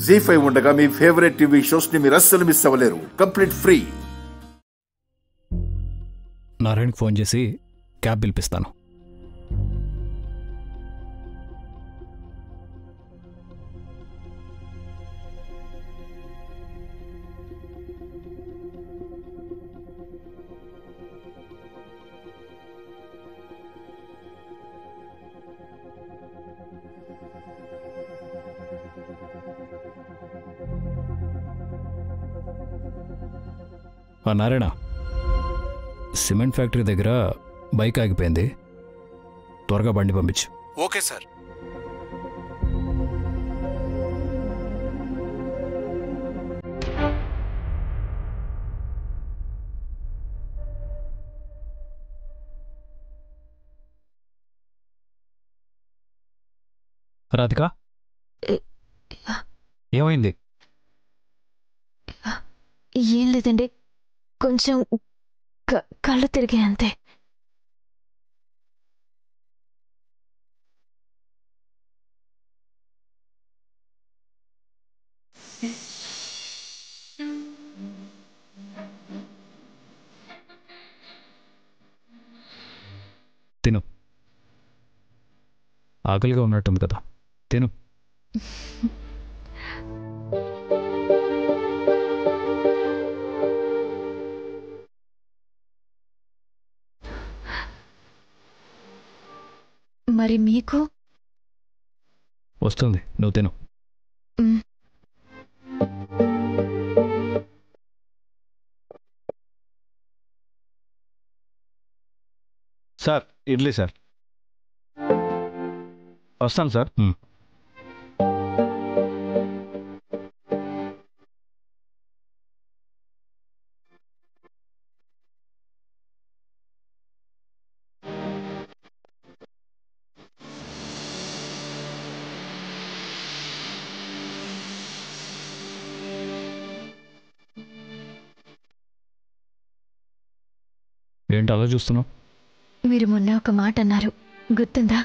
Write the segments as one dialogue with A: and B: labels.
A: జీ5 ఉండగా మీ favourite TV shows ని మీరు అస్సలు మిస్ అవ్వలేరు. Complete free.
B: నారాయణకి ఫోన్ చేసి క్యాబ్ పిలిపిస్తాను. నారాయణ, సిమెంట్ ఫ్యాక్టరీ దగ్గర బైక్ ఆగిపోయింది, త్వరగా బండి పంపించు.
C: Okay sir.
B: రాధిక, ఏమైంది?
D: ఏం లేదండి, కొంచెం కళ్ళు తిరిగాయి అంతే.
B: తిను, ఆకలిగా ఉన్నట్టుంది కదా, తిను.
D: మరి మీకు?
B: వస్తుంది, నువ్వు తిను.
C: Sir, idli sir. వస్తాను సార్.
B: ఏంటి అలా చూస్తున్నావు?
D: మీరు మొన్న ఒక మాట అన్నారు, గుర్తుందా?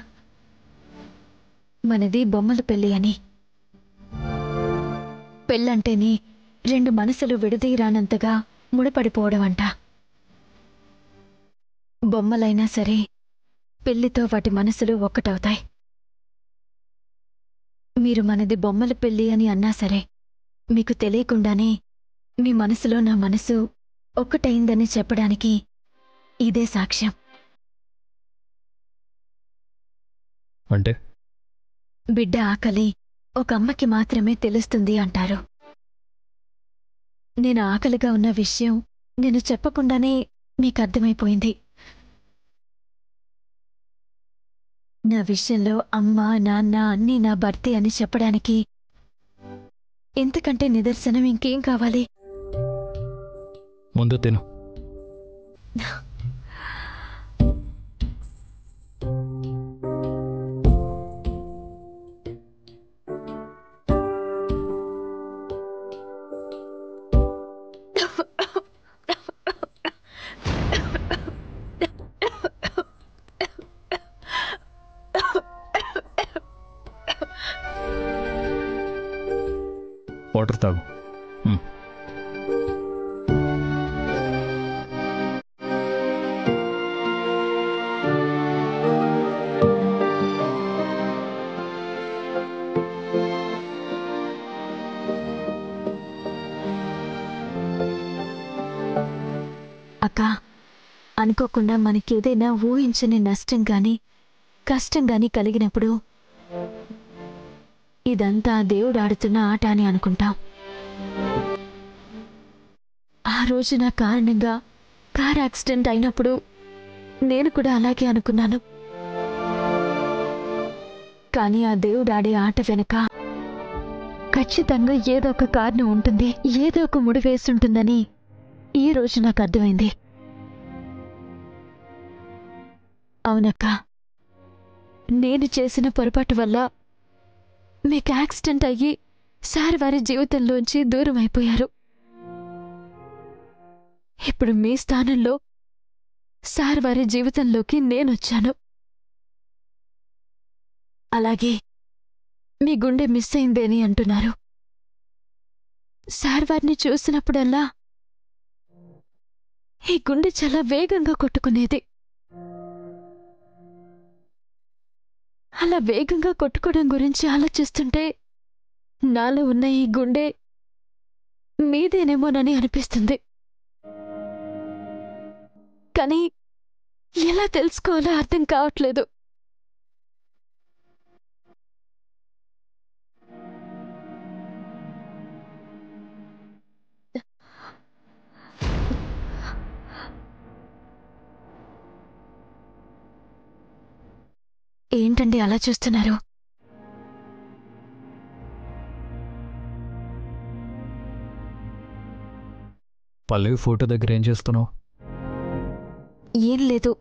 D: మనది బొమ్మల పెళ్ళి అని. పెళ్ళంటేనే రెండు మనసులు విడదీరానంతగా ముడిపడిపోవడం అంట. బొమ్మలైనా సరే పెళ్లితో వాటి మనసులు ఒక్కటవుతాయి. మీరు మనది బొమ్మల పెళ్ళి అని అన్నా సరే, మీకు తెలియకుండానే మీ మనసులో నా మనసు ఒక్కటైందని చెప్పడానికి ఇదే సాక్ష్యం.
B: అంటే?
D: బిడ్డ ఆకలి ఒక అమ్మకి మాత్రమే తెలుస్తుంది అంటారు. నేను ఆకలిగా ఉన్న విషయం నేను చెప్పకుండానే మీకు అర్థమైపోయింది. నా విషయంలో అమ్మ నాన్న అన్నీ నా భర్తే అని చెప్పడానికి ఇంతకంటే నిదర్శనం ఇంకేం కావాలి?
B: ముందు తిను. వాటర్ తాగు.
D: అక్క, అనుకోకుండా మనకేదైనా ఊహించని నష్టం గాని కష్టం గాని కలిగినప్పుడు ఇదంతా దేవుడు ఆడుతున్న ఆట అని అనుకుంటాం. ఆ రోజు నా కారణంగా కార్ యాక్సిడెంట్ అయినప్పుడు నేను కూడా అలాగే అనుకున్నాను. కానీ ఆ దేవుడు ఆడే ఆట వెనక ఖచ్చితంగా ఏదో ఒక కారణం ఉంటుంది, ఏదో ఒక ముడివేసుంటుందని ఈ రోజు నాకు అర్థమైంది. అవునక్క, నేను చేసిన పొరపాటు వల్ల మీకు యాక్సిడెంట్ అయ్యి సార్ వారి జీవితంలోంచి దూరం అయిపోయారు. ఇప్పుడు మీ స్థానంలో సార్ వారి జీవితంలోకి నేనొచ్చాను. అలాగే మీ గుండె మిస్ అయిందేని అంటున్నారు. సార్ వారిని చూసినప్పుడల్లా ఈ గుండె చాలా వేగంగా కొట్టుకునేది. అలా వేగంగా కొట్టుకోవడం గురించి ఆలోచిస్తుంటే నాలో ఉన్న ఈ గుండె మీదేనేమోనని అనిపిస్తుంది. కానీ ఎలా తెలుసుకోవాలో అర్థం కావట్లేదు. ఏంటండి అలా చూస్తున్నారు?
B: పల్లవి ఫోటో దగ్గర ఏం చేస్తున్నావు?
D: ఏం లేదు,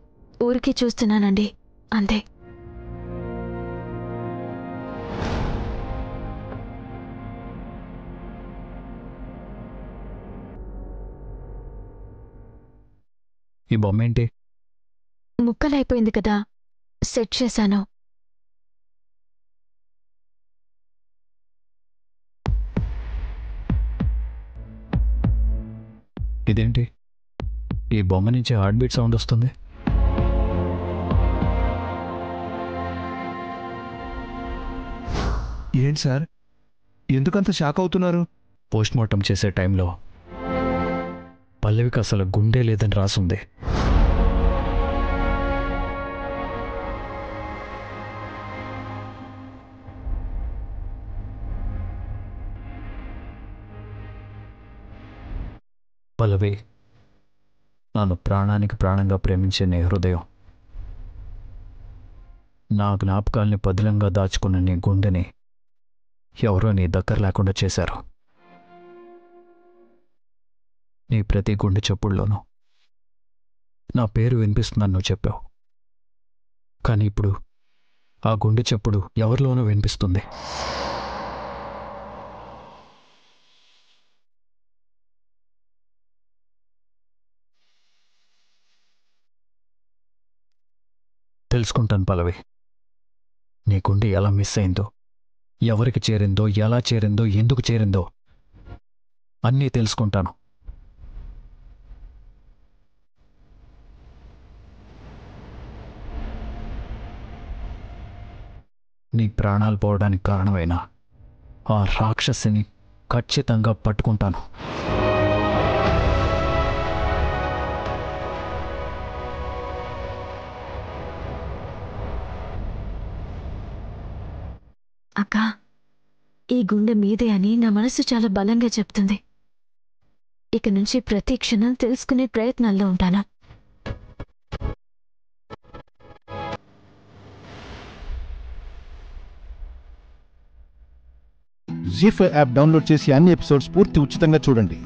D: ఊరికే చూస్తున్నానండి, అంతే.
B: ఈ బొమ్మ ఏంటి?
D: ముక్కలైపోయింది కదా, సెట్ చేశాను.
B: ఇదేంటి? ఈ బొమ్మ నుంచి హార్ట్ బీట్ సౌండ్ వస్తుంది.
C: ఏంటి సార్, ఎందుకంత షాక్ అవుతున్నారు?
B: పోస్ట్ మార్టం చేసే టైంలో పల్లవికి అసలు గుండె లేదని రాసుంది. పల్లవి, నన్ను ప్రాణానికి ప్రాణంగా ప్రేమించే నీ హృదయం, నా జ్ఞాపకాల్ని పదిలంగా దాచుకున్న నీ గుండెని ఎవరో నీ దగ్గర లేకుండా చేశారు. నీ ప్రతి గుండె చప్పుడులోనూ నా పేరు వినిపిస్తుందని నువ్వు చెప్పావు. కానీ ఇప్పుడు ఆ గుండె చప్పుడు ఎవరిలోనూ వినిపిస్తుంది. తెలుసుకుంటాను పల్లవి, నీ గుండె ఎలా మిస్ అయిందో, ఎవరికి చేరిందో, ఎలా చేరిందో, ఎందుకు చేరిందో అన్నీ తెలుసుకుంటాను. నీ ప్రాణాలు పోవడానికి కారణమైన ఆ రాక్షసిని ఖచ్చితంగా పట్టుకుంటాను.
D: అక్క, ఈ గుండె మీదే అని నా మనసు చాలా బలంగా చెప్తుంది. ఇక నుంచి ప్రతి క్షణం తెలుసుకునే ప్రయత్నాల్లో ఉంటాను.
E: జీ5 యాప్ డౌన్లోడ్ చేసి అన్ని ఎపిసోడ్స్ పూర్తి ఉచితంగా చూడండి.